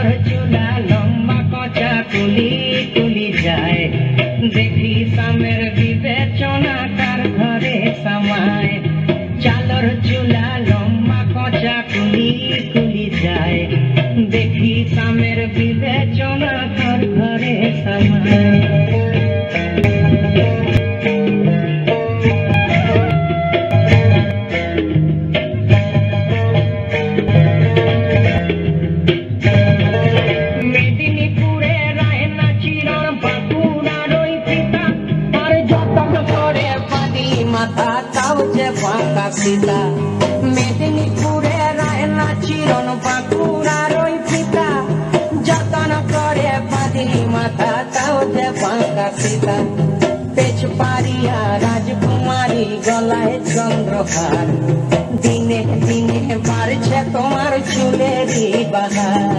চালর চুলা লম্বা কচা কুলি কুলি যায়, দেখি সামের বিবেচনা কার ঘরে সামায়। চালর চুলা লম্বা কচা কুলি কুলি যায়, দেখি সামের বিবেচনা কার ঘরে সামায়। মেদিনীপুরে রায়না চিরন বাঁকুড়ার ওই পিতা, আর যতন করে পানি মাথা তাও যে বাঁকা সীতা। মেদিনীপুরে রায়না চিরন বাঁকুড়ার ওই পিতা, যতন করে পানি মাথা তাও যে বাঁকা সীতা। পেছ পারিয়া রাজকুমারী গলায় চন্দ্রহার,